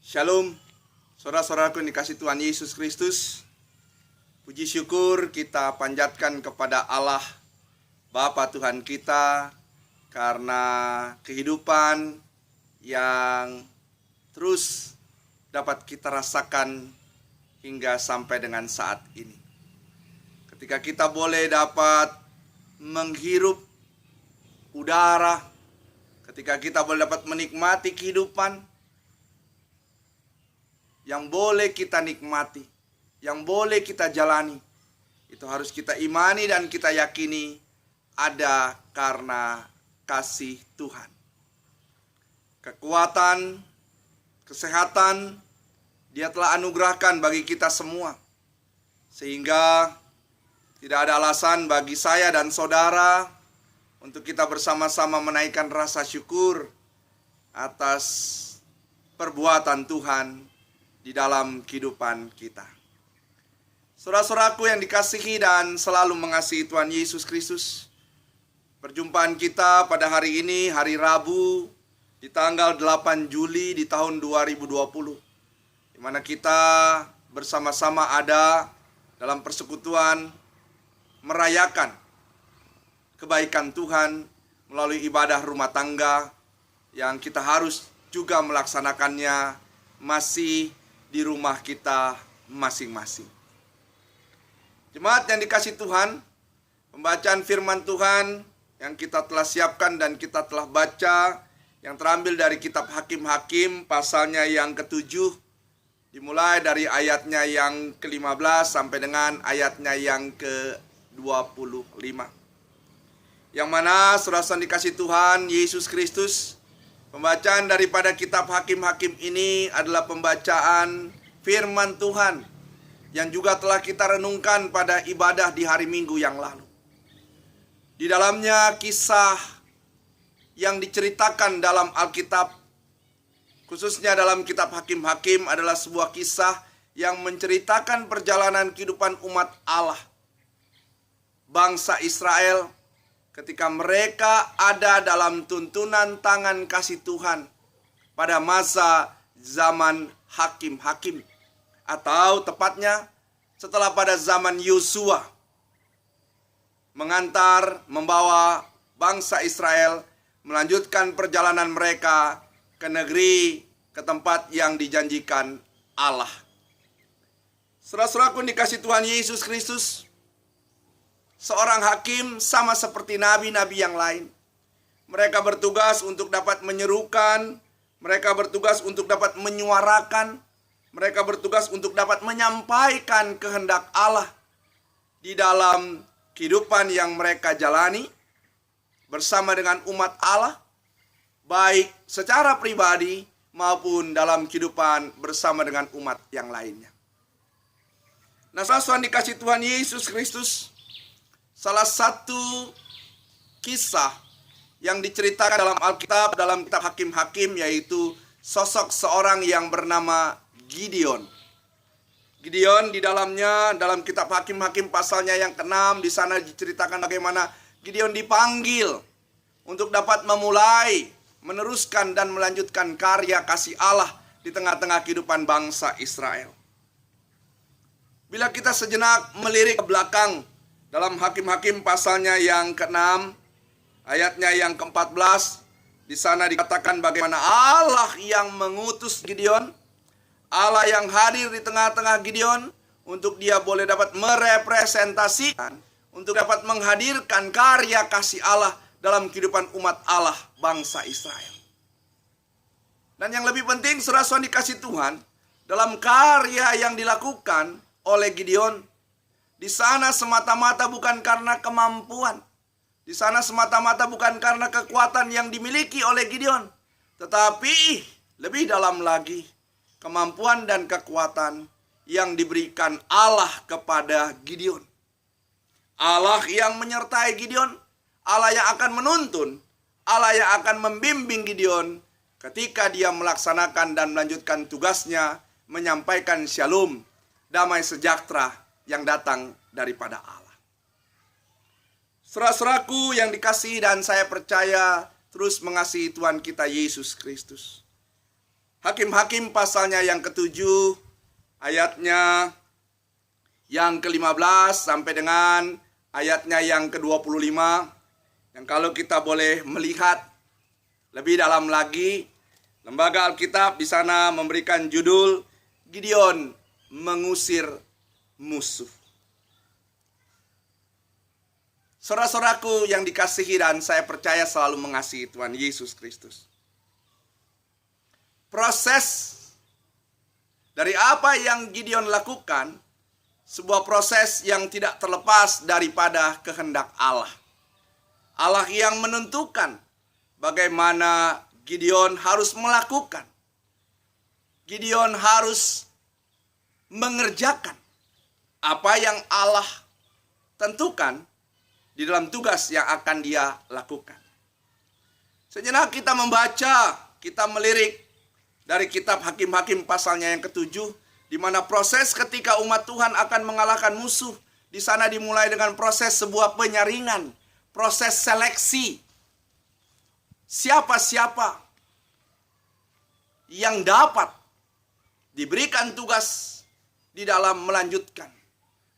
Shalom, saudara-saudaraku yang dikasihi Tuhan Yesus Kristus. Puji syukur kita panjatkan kepada Allah Bapa Tuhan kita karena kehidupan yang terus dapat kita rasakan hingga sampai dengan saat ini. Ketika kita boleh dapat menghirup udara, ketika kita boleh dapat menikmati kehidupan yang boleh kita nikmati, yang boleh kita jalani, itu harus kita imani dan kita yakini ada karena kasih Tuhan. Kekuatan, kesehatan, Dia telah anugerahkan bagi kita semua. Sehingga tidak ada alasan bagi saya dan saudara untuk kita bersama-sama menaikkan rasa syukur atas perbuatan Tuhan di dalam kehidupan kita. Saudara-saudaraku yang dikasihi dan selalu mengasihi Tuhan Yesus Kristus, perjumpaan kita pada hari ini, hari Rabu, di tanggal 8 Juli di tahun 2020, di mana kita bersama-sama ada dalam persekutuan merayakan kebaikan Tuhan melalui ibadah rumah tangga yang kita harus juga melaksanakannya masih di rumah kita masing-masing. Jemaat yang dikasihi Tuhan, pembacaan firman Tuhan yang kita telah siapkan dan kita telah baca, yang terambil dari kitab Hakim-Hakim pasalnya yang ke-7, dimulai dari ayatnya yang ke-15 sampai dengan ayatnya yang ke-25. Yang mana saudara-saudara dikasihi Tuhan Yesus Kristus, pembacaan daripada kitab Hakim-Hakim ini adalah pembacaan firman Tuhan yang juga telah kita renungkan pada ibadah di hari Minggu yang lalu. Di dalamnya kisah yang diceritakan dalam Alkitab, khususnya dalam kitab Hakim-Hakim, adalah sebuah kisah yang menceritakan perjalanan kehidupan umat Allah, bangsa Israel, ketika mereka ada dalam tuntunan tangan kasih Tuhan pada masa zaman Hakim-Hakim, atau tepatnya setelah pada zaman Yosua membawa bangsa Israel melanjutkan perjalanan mereka ke negeri, ke tempat yang dijanjikan Allah. Saudara-saudaraku dikasihi Tuhan Yesus Kristus, seorang hakim sama seperti nabi-nabi yang lain. Mereka bertugas untuk dapat menyerukan, mereka bertugas untuk dapat menyuarakan, mereka bertugas untuk dapat menyampaikan kehendak Allah di dalam kehidupan yang mereka jalani bersama dengan umat Allah, baik secara pribadi maupun dalam kehidupan bersama dengan umat yang lainnya. Nah, saudara dikasihi Tuhan Yesus Kristus, salah satu kisah yang diceritakan dalam Alkitab, dalam kitab Hakim-Hakim, yaitu sosok seorang yang bernama Gideon. Gideon di dalamnya, dalam kitab Hakim-Hakim pasalnya yang ke-6, di sana diceritakan bagaimana Gideon dipanggil untuk dapat memulai, meneruskan dan melanjutkan karya kasih Allah di tengah-tengah kehidupan bangsa Israel. Bila kita sejenak melirik ke belakang, dalam Hakim-Hakim pasalnya yang ke-6, ayatnya yang ke-14, di sana dikatakan bagaimana Allah yang mengutus Gideon, Allah yang hadir di tengah-tengah Gideon untuk dia boleh dapat merepresentasikan, untuk dapat menghadirkan karya kasih Allah dalam kehidupan umat Allah bangsa Israel. Dan yang lebih penting, saudara-saudara dikasihi Tuhan, dalam karya yang dilakukan oleh Gideon, di sana semata-mata bukan karena kemampuan, di sana semata-mata bukan karena kekuatan yang dimiliki oleh Gideon, tetapi lebih dalam lagi, kemampuan dan kekuatan yang diberikan Allah kepada Gideon. Allah yang menyertai Gideon, Allah yang akan menuntun, Allah yang akan membimbing Gideon ketika dia melaksanakan dan melanjutkan tugasnya menyampaikan shalom, damai sejahtera yang datang daripada Allah. Saudara-saudaraku yang dikasihi dan saya percaya terus mengasihi Tuhan kita Yesus Kristus. Hakim-Hakim pasalnya yang ke-7, ayatnya yang ke-15 sampai dengan ayatnya yang ke-25. Yang kalau kita boleh melihat lebih dalam lagi, Lembaga Alkitab di sana memberikan judul Gideon mengusir musuh. Saudara-saudaraku yang dikasihi dan saya percaya selalu mengasihi Tuhan Yesus Kristus. Proses dari apa yang Gideon lakukan, sebuah proses yang tidak terlepas daripada kehendak Allah. Allah yang menentukan bagaimana Gideon harus melakukan. Gideon harus mengerjakan apa yang Allah tentukan di dalam tugas yang akan dia lakukan. Sejenak kita membaca, kita melirik dari kitab Hakim-Hakim pasalnya yang ke-7, di mana proses ketika umat Tuhan akan mengalahkan musuh, di sana dimulai dengan proses sebuah penyaringan, proses seleksi. Siapa-siapa yang dapat diberikan tugas di dalam melanjutkan,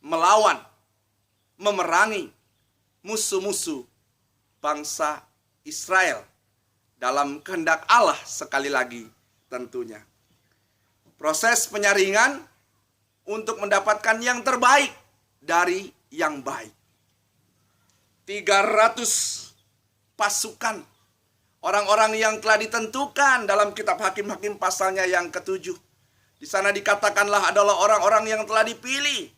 melawan, memerangi musuh-musuh bangsa Israel dalam kehendak Allah sekali lagi tentunya. Proses penyaringan untuk mendapatkan yang terbaik dari yang baik. 300 pasukan orang-orang yang telah ditentukan dalam kitab Hakim-Hakim pasalnya yang ke-7. Di sana dikatakanlah adalah orang-orang yang telah dipilih.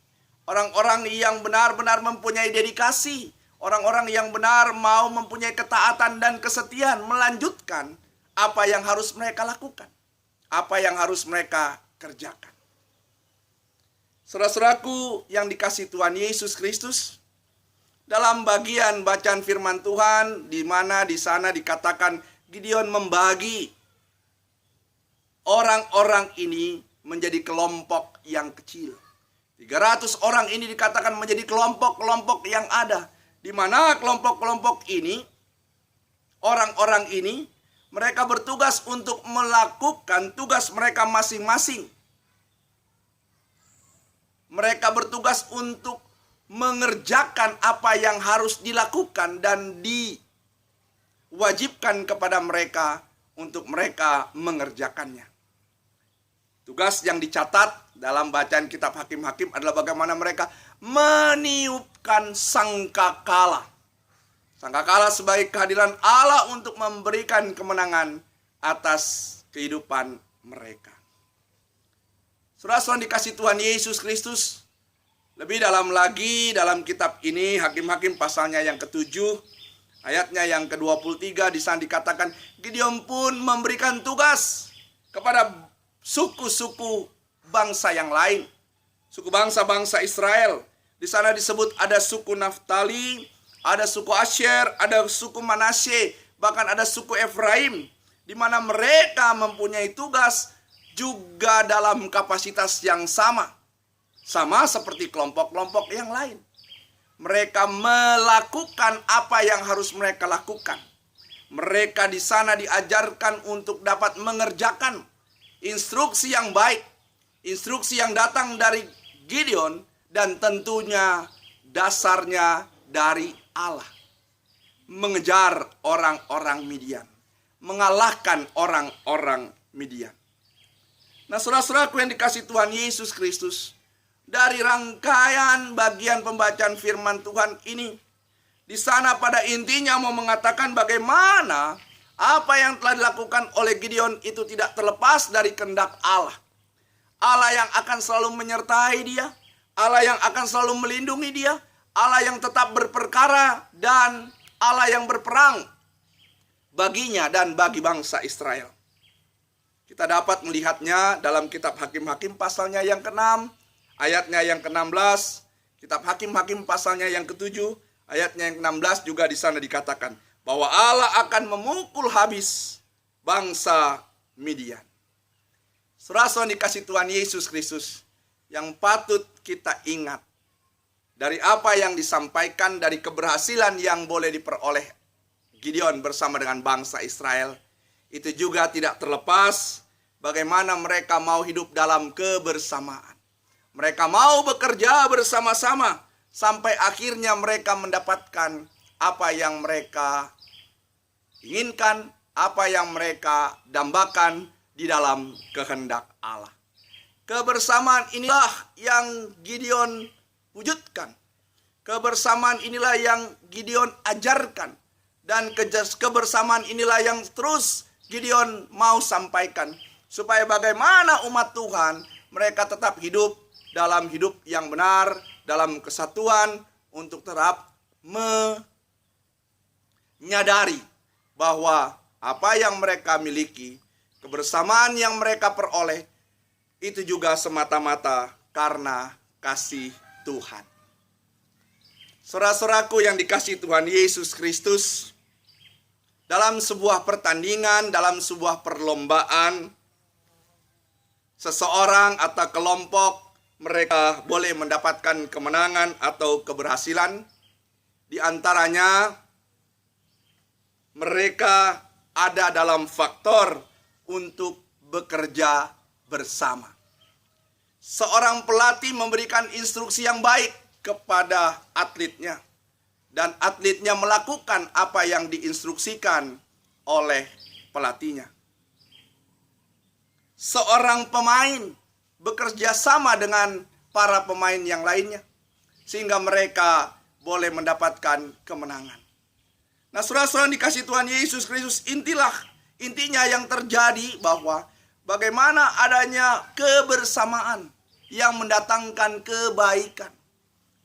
Orang-orang yang benar-benar mempunyai dedikasi. Orang-orang yang benar mau mempunyai ketaatan dan kesetiaan melanjutkan apa yang harus mereka lakukan. Apa yang harus mereka kerjakan. Saudara-saudaraku yang dikasihi Tuhan Yesus Kristus, dalam bagian bacaan firman Tuhan, di mana di sana dikatakan Gideon membagi orang-orang ini menjadi kelompok yang kecil. 300 orang ini dikatakan menjadi kelompok-kelompok yang ada. Di mana kelompok-kelompok ini, orang-orang ini, mereka bertugas untuk melakukan tugas mereka masing-masing. Mereka bertugas untuk mengerjakan apa yang harus dilakukan dan diwajibkan kepada mereka untuk mereka mengerjakannya. Tugas yang dicatat dalam bacaan kitab Hakim-Hakim adalah bagaimana mereka meniupkan sangkakala. Sangkakala sebagai kehadiran Allah untuk memberikan kemenangan atas kehidupan mereka. Saudara-saudara dikasihi Tuhan Yesus Kristus, lebih dalam lagi dalam kitab ini, Hakim-Hakim pasalnya yang ke-7, ayatnya yang ke-23, di sana dikatakan Gideon pun memberikan tugas kepada suku-suku bangsa yang lain. Suku bangsa-bangsa Israel. Di sana disebut ada suku Naftali, ada suku Asher, ada suku Manasye, bahkan ada suku Efraim. Di mana mereka mempunyai tugas juga dalam kapasitas yang sama. Sama seperti kelompok-kelompok yang lain. Mereka melakukan apa yang harus mereka lakukan. Mereka di sana diajarkan untuk dapat mengerjakan instruksi yang baik. Instruksi yang datang dari Gideon dan tentunya dasarnya dari Allah. Mengejar orang-orang Midian. Mengalahkan orang-orang Midian. Nah, saudara-saudaraku yang dikasihi Tuhan Yesus Kristus, dari rangkaian bagian pembacaan firman Tuhan ini, di sana pada intinya mau mengatakan bagaimana apa yang telah dilakukan oleh Gideon itu tidak terlepas dari kehendak Allah. Allah yang akan selalu menyertai dia, Allah yang akan selalu melindungi dia, Allah yang tetap berperkara dan Allah yang berperang baginya dan bagi bangsa Israel. Kita dapat melihatnya dalam kitab Hakim-Hakim pasalnya yang ke-6, ayatnya yang ke-16, kitab Hakim-Hakim pasalnya yang ke-7, ayatnya yang ke-16 juga di sana dikatakan bahwa Allah akan memukul habis bangsa Midian. Saudara-saudara dikasihi Tuhan Yesus Kristus, yang patut kita ingat dari apa yang disampaikan dari keberhasilan yang boleh diperoleh Gideon bersama dengan bangsa Israel, itu juga tidak terlepas bagaimana mereka mau hidup dalam kebersamaan. Mereka mau bekerja bersama-sama sampai akhirnya mereka mendapatkan apa yang mereka inginkan, apa yang mereka dambakan di dalam kehendak Allah. Kebersamaan inilah yang Gideon wujudkan. Kebersamaan inilah yang Gideon ajarkan. Dan kebersamaan inilah yang terus Gideon mau sampaikan. Supaya bagaimana umat Tuhan mereka tetap hidup dalam hidup yang benar, dalam kesatuan, untuk tetap menyadari bahwa apa yang mereka miliki, kebersamaan yang mereka peroleh, itu juga semata-mata karena kasih Tuhan. Saudara-saudaraku yang dikasihi Tuhan Yesus Kristus, dalam sebuah pertandingan, dalam sebuah perlombaan, seseorang atau kelompok mereka boleh mendapatkan kemenangan atau keberhasilan. Di antaranya mereka ada dalam faktor untuk bekerja bersama. Seorang pelatih memberikan instruksi yang baik kepada atletnya, dan atletnya melakukan apa yang diinstruksikan oleh pelatihnya. Seorang pemain bekerja sama dengan para pemain yang lainnya, sehingga mereka boleh mendapatkan kemenangan. Nah, saudara-saudara dikasih Tuhan Yesus Kristus, intinya yang terjadi bahwa bagaimana adanya kebersamaan yang mendatangkan kebaikan,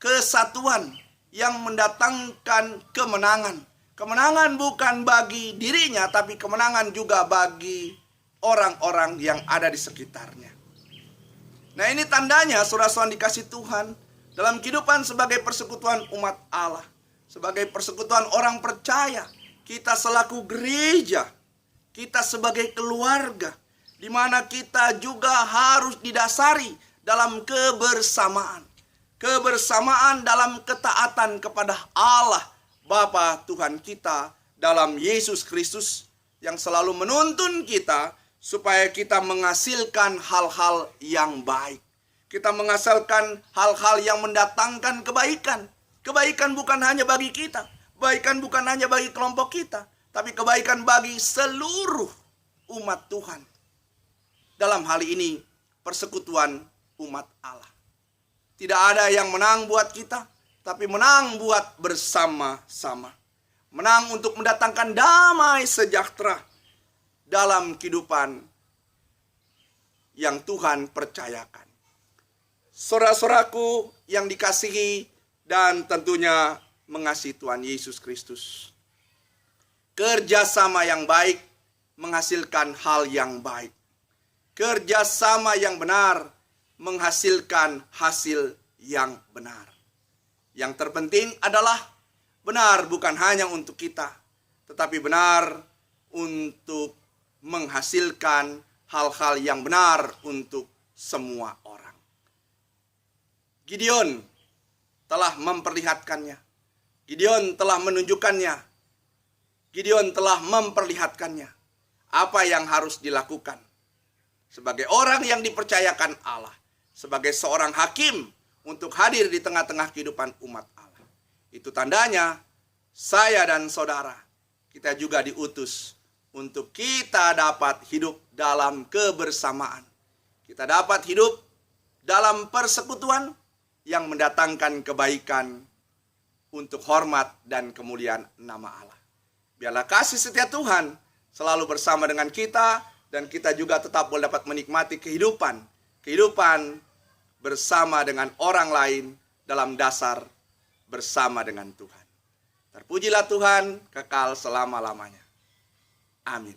kesatuan yang mendatangkan kemenangan. Kemenangan bukan bagi dirinya, tapi kemenangan juga bagi orang-orang yang ada di sekitarnya. Nah, ini tandanya saudara-saudara dikasih Tuhan dalam kehidupan sebagai persekutuan umat Allah, sebagai persekutuan orang percaya, kita selaku gereja, kita sebagai keluarga, di mana kita juga harus didasari dalam kebersamaan. Kebersamaan dalam ketaatan kepada Allah Bapa Tuhan kita dalam Yesus Kristus, yang selalu menuntun kita supaya kita menghasilkan hal-hal yang baik. Kita menghasilkan hal-hal yang mendatangkan kebaikan. Kebaikan bukan hanya bagi kita, kebaikan bukan hanya bagi kelompok kita, tapi kebaikan bagi seluruh umat Tuhan. Dalam hal ini, persekutuan umat Allah. Tidak ada yang menang buat kita, tapi menang buat bersama-sama. Menang untuk mendatangkan damai sejahtera dalam kehidupan yang Tuhan percayakan. Saudara-saudaraku yang dikasihi dan tentunya mengasihi Tuhan Yesus Kristus, kerjasama yang baik menghasilkan hal yang baik. Kerjasama yang benar menghasilkan hasil yang benar. Yang terpenting adalah benar bukan hanya untuk kita, tetapi benar untuk menghasilkan hal-hal yang benar untuk semua orang. Gideon telah memperlihatkannya. Gideon telah menunjukkannya. Gideon telah memperlihatkannya apa yang harus dilakukan sebagai orang yang dipercayakan Allah, sebagai seorang hakim untuk hadir di tengah-tengah kehidupan umat Allah. Itu tandanya saya dan saudara, kita juga diutus untuk kita dapat hidup dalam kebersamaan. Kita dapat hidup dalam persekutuan yang mendatangkan kebaikan untuk hormat dan kemuliaan nama Allah. Biarlah kasih setia Tuhan selalu bersama dengan kita, dan kita juga tetap boleh dapat menikmati kehidupan bersama dengan orang lain dalam dasar bersama dengan Tuhan. Terpujilah Tuhan kekal selama-lamanya. Amin.